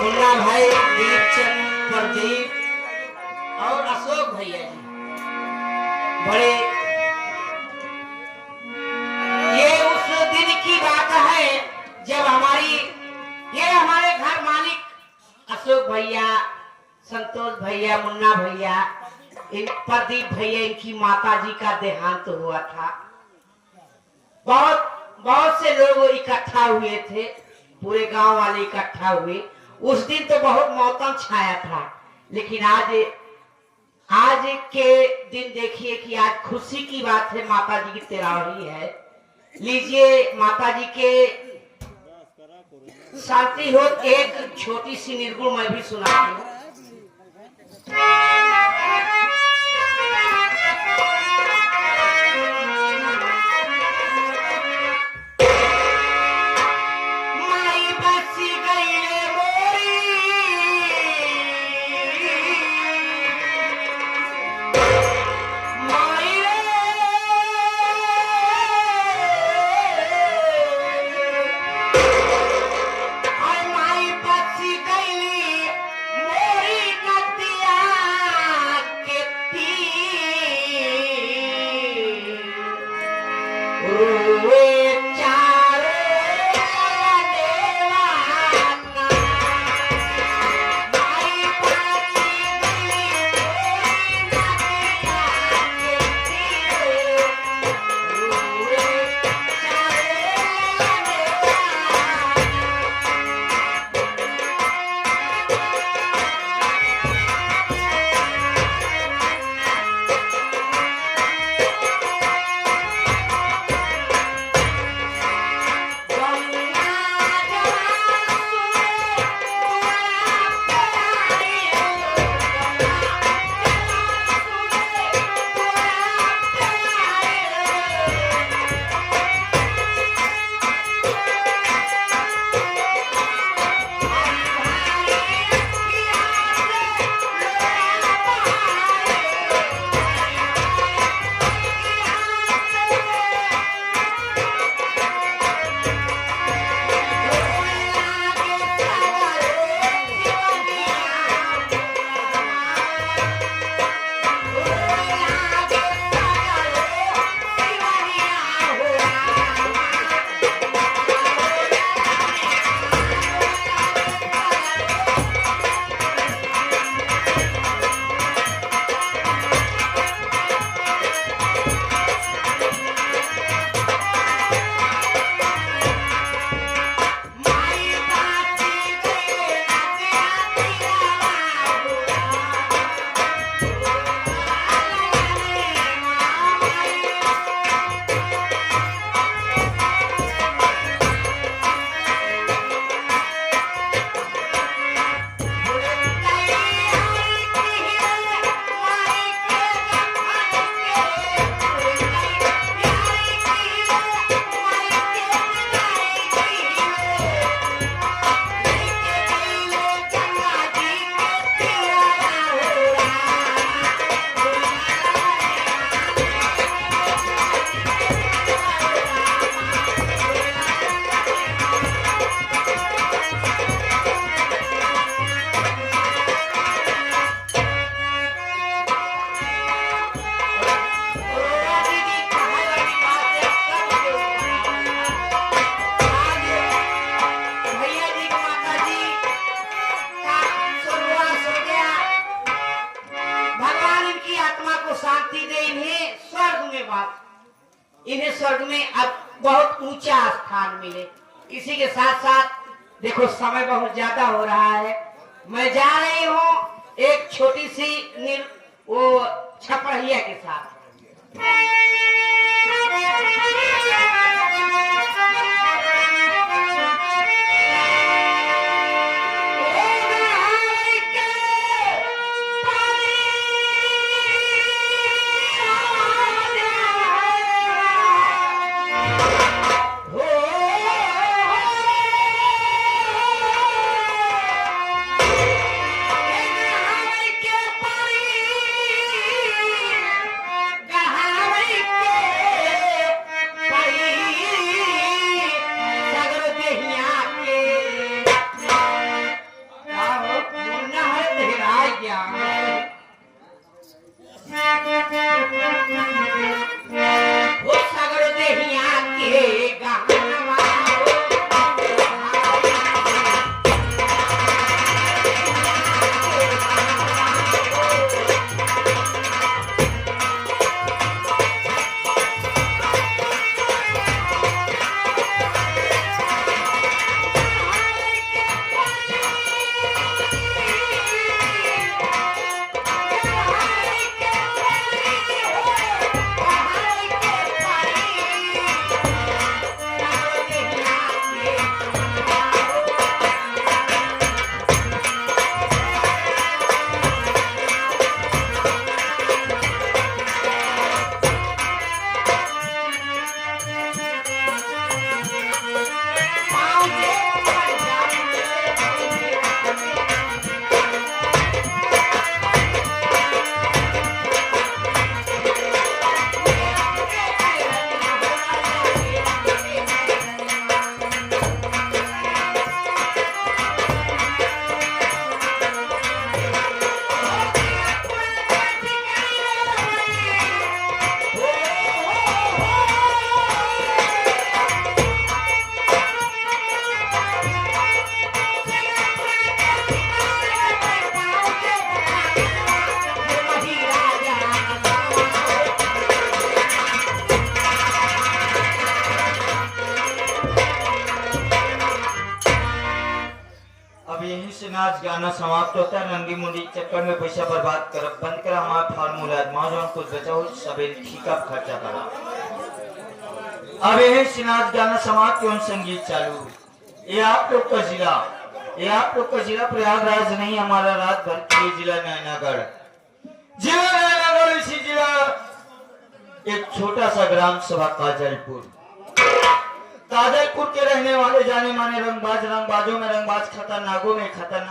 मुन्ना भाई, दीपचंद, प्रदीप और अशोक भैया जी बड़े। ये उस दिन की बात है जब हमारे घर मालिक अशोक भैया, संतोष भैया, मुन्ना भैया, प्रदीप भैया, इनकी माता जी का देहांत हुआ था। बहुत से लोग इकट्ठा हुए थे, पूरे गांव वाले इकट्ठा हुए। उस दिन तो बहुत मौसम छाया था, लेकिन आज के दिन देखिए कि आज खुशी की बात है। माता जी की तिरावही है। लीजिए माता जी के शांति हो। एक छोटी सी निर्गुण मैं भी सुनाती हूँ। बहुत ऊंचा स्थान मिले। इसी के साथ साथ देखो समय बहुत ज्यादा हो रहा है, मैं जा रही हूँ एक छोटी सी वो छपड़िया के साथ। नाच गाना समाप्त होता है। नंगी मुंडी चक्कर में पैसा बर्बाद कर बंद करा हमारा फार्मूला मौजूद कुछ बचाओ सबेर ठीका खर्चा करा। अब यही से नाच गाना समाप्त एवं संगीत चालू। ये आप लोग का जिला प्रयागराज नहीं, हमारा रात भर के जिला नैनागढ़। इसी जिला एक छोटा सा ग्राम सभा काजलपुर के रहने वाले जाने माने रंगबाजों में रंगबाज, खतरनाकों में खतरनाक।